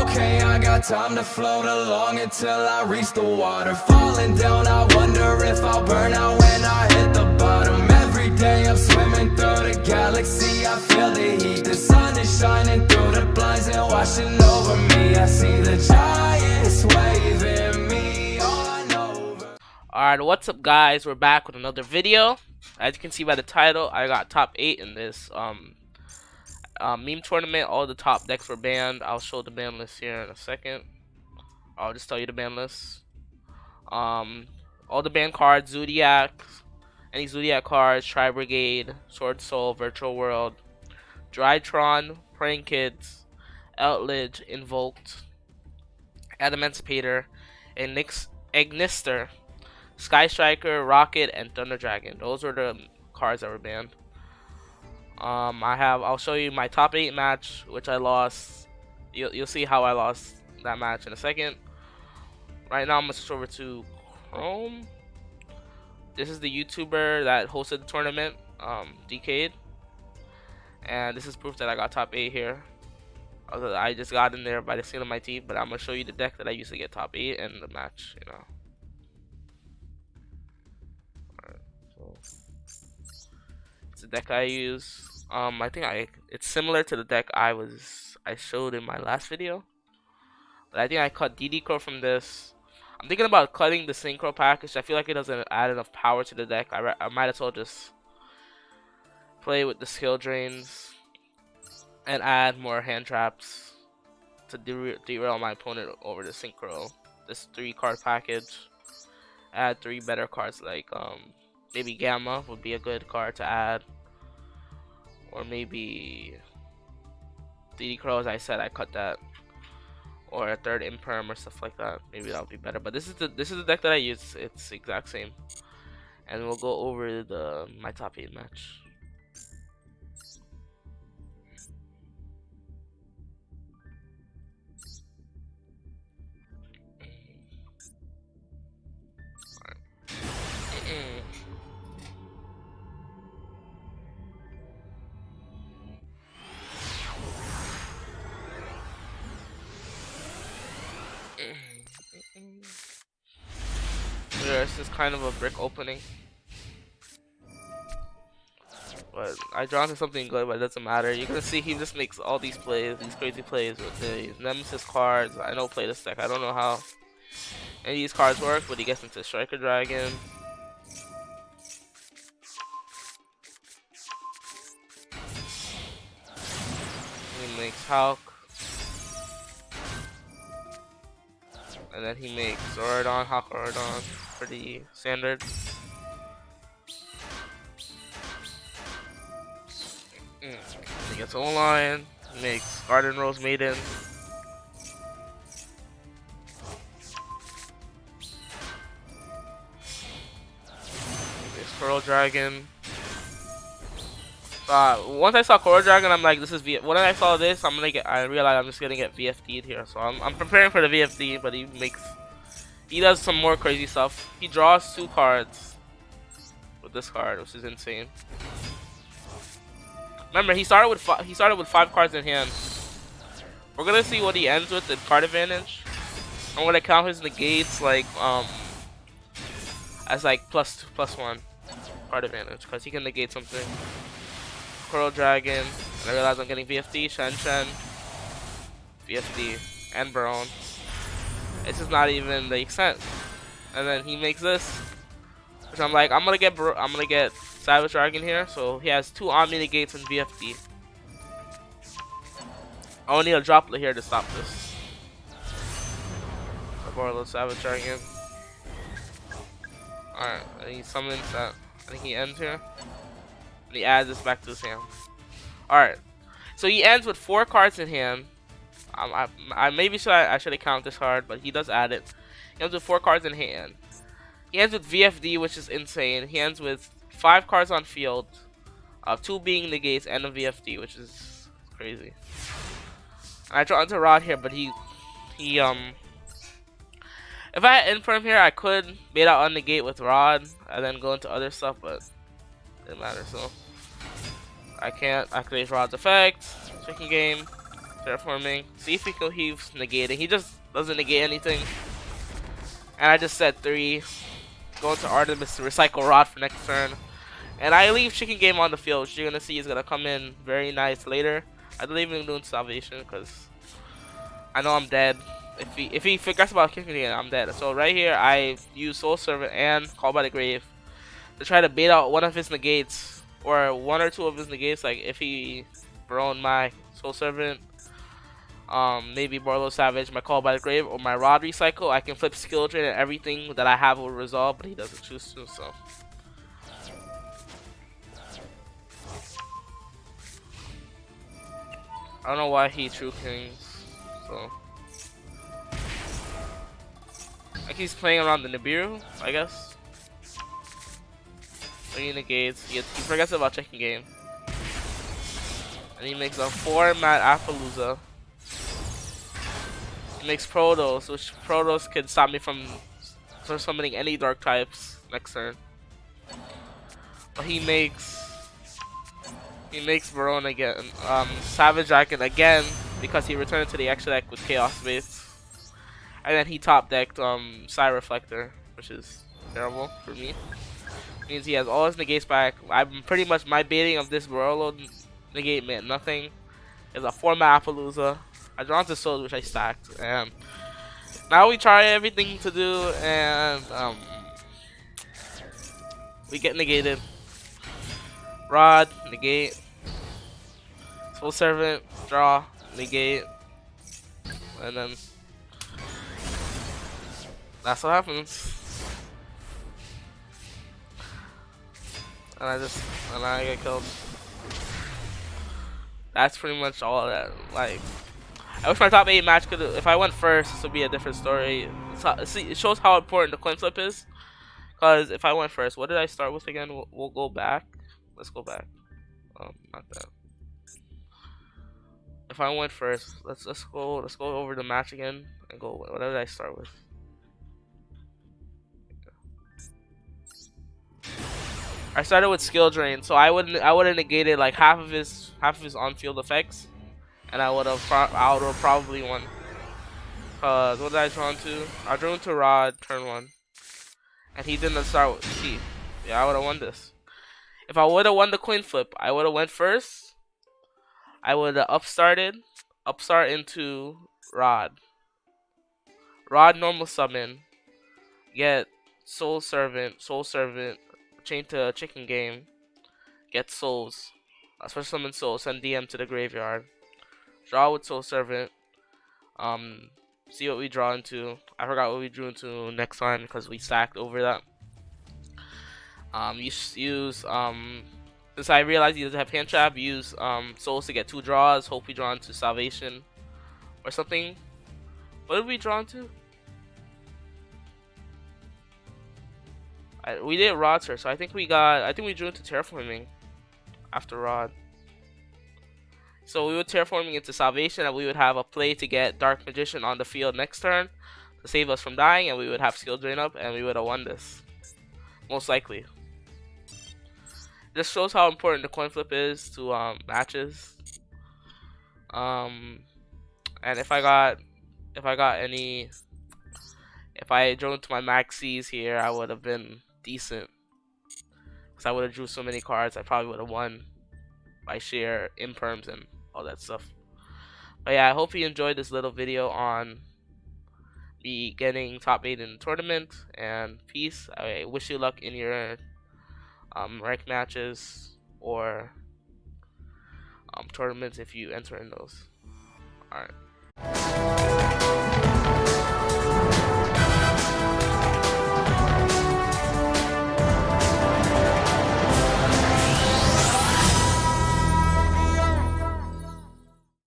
Okay, I got time to float along until I reach the water. Falling down, I wonder if I'll burn out when I hit the bottom. Every day I'm swimming through the galaxy, I feel the heat. The sun is shining through the blinds and washing over me. I see the giants waving me on over. Alright, what's up guys? We're back with another video. As you can see by the title, I got top 8 in this meme tournament. All the top decks were banned. I'll show the ban list here in a second. I'll just tell you the ban list. All the banned cards: Zodiac, any Zodiac cards, Tri Brigade, Sword Soul, Virtual World, Drytron, Praying Kids, Outledge, Invoked, Adamancipator, and Ignister, Sky Striker, Rocket, and Thunder Dragon. Those were the cards that were banned. I'll show you my top 8 match, which I lost. You'll see how I lost that match in a second. Right now I'm gonna switch over to Chrome. This is the YouTuber that hosted the tournament, Decade, and this is proof that I got top 8 here. I just got in there by the skin of my teeth, but I'm gonna show you the deck that I used to get top 8 in the match. It's the deck I use. I think it's similar to the deck I showed in my last video, but I think I cut DD Crow from this. I'm thinking about cutting the Synchro package. I feel like it doesn't add enough power to the deck. I might as well just play with the skill drains and add more hand traps to derail my opponent over the Synchro. This 3-card package. Add 3 better cards, like maybe Gamma would be a good card to add, or maybe DD Crow, as I said, I cut that, or a 3rd Imperm or stuff like that. Maybe that would be better. But this is the deck that I use. It's the exact same, and we'll go over my top 8 match. This is kind of a brick opening, but I draw into something good, but it doesn't matter. You're gonna see he just makes all these plays, these crazy plays with these Nemesis cards. I don't play this deck. I don't know how any of these cards work, but he gets into Striker Dragon. He makes Hulk. And then he makes Zordon, Hawk Zordon, pretty standard. He gets O-Line, he makes Garden Rose Maiden. He makes Coral Dragon. Once I saw Coral Dragon, I'm like, this is when I saw this, I realized I'm just gonna get VFD'd here. So I'm preparing for the VFD, but he does some more crazy stuff. He draws 2 cards with this card, which is insane. Remember, he started with 5 cards in hand. We're gonna see what he ends with in card advantage. I'm gonna count his negates like as like +1 card advantage, because he can negate something. Coral Dragon, and I realize I'm getting VFD, Shen, VFD, and Baron. This is not even the extent. And then he makes this, which I'm like, I'm gonna get Savage Dragon here, so he has 2 Omni negates and VFD. I only need a droplet here to stop this. I borrow a little Savage Dragon. Alright, and he summons that. I think he ends here. And he adds this back to his hand. Alright, so he ends with 4 cards in hand. I should have counted this card, but he does add it. He ends with 4 cards in hand. He ends with VFD, which is insane. He ends with 5 cards on field, 2 being negates, and a VFD, which is crazy. And I draw into Rod here, but if I had Infirm here, I could bait out on negate with Rod and then go into other stuff, but it didn't matter. So I can't activate Rod's effect. Chicken game. Terraforming. See if he's negating. He just doesn't negate anything. And I just said 3. Going to Artemis to recycle Rod for next turn. And I leave Chicken Game on the field, which you're gonna see is gonna come in very nice later. I don't even do Salvation because I know I'm dead. If he forgets about kicking again, I'm dead. So right here, I use Soul Servant and Call by the Grave to try to bait out one of his negates or 1 or 2 of his negates. Like if he burned my Soul Servant, maybe Barlow Savage, my Call by the Grave, or my Rod Recycle, I can flip Skill Drain and everything that I have will resolve, but he doesn't choose to. So. I don't know why he True Kings, so like he's playing around the Nibiru, I guess. 3 negates. He forgets about checking game, and he makes a 4-mat Appaloosa. He makes Protos, which Protos can stop me from summoning any dark types next turn. But he makes Barone again, Savage Dragon again because he returned to the extra deck with Chaos Base, and then he top decked Psy Reflector, which is terrible for me. Means he has all his negates back. I'm pretty much my baiting of this Barolo negate meant nothing. It's a 4-mat Appaloosa. I draw into Souls, which I stacked, and now we try everything to do, and we get negated. Rod, negate. Soul Servant, draw, negate. And then that's what happens. And I get killed. That's pretty much all that. Like, I wish my top 8 match could. If I went first, this would be a different story. See, it shows how important the coin flip is. Cause if I went first, what did I start with again? We'll go back. Let's go back. Not that. If I went first, let's go over the match again and go. What did I start with? I started with Skill Drain, so I would have negated like half of his on-field effects, and I would have probably won. Cause what did I draw into? I drew into Rod turn 1, and he didn't start with C. Yeah, I would have won this. If I would have won the coin flip, I would have went first. I would have upstart into Rod. Rod normal summon. Get Soul Servant, chain to Chicken Game. Get Souls. Special summon Souls, send DM to the graveyard. Draw with Soul Servant. See what we draw into. I forgot what we drew into next time because we stacked over that. Use since I realized he doesn't have hand trap, use Souls to get 2 draws. Hope we draw into Salvation or something. What did we draw into? We did Rod, sir. So I think we drew into Terraforming after Rod. So we would Terraforming into Salvation, and we would have a play to get Dark Magician on the field next turn to save us from dying, and we would have Skill Drain up, and we would have won this. Most likely. This shows how important the coin flip is to matches. And if I drew into my maxis here, I would have been decent. Because I would have drew so many cards, I probably would have won by sheer imperms and all that stuff. But yeah, I hope you enjoyed this little video on me getting top 8 in the tournament. And peace. I wish you luck in your rank matches or tournaments if you enter in those. Alright.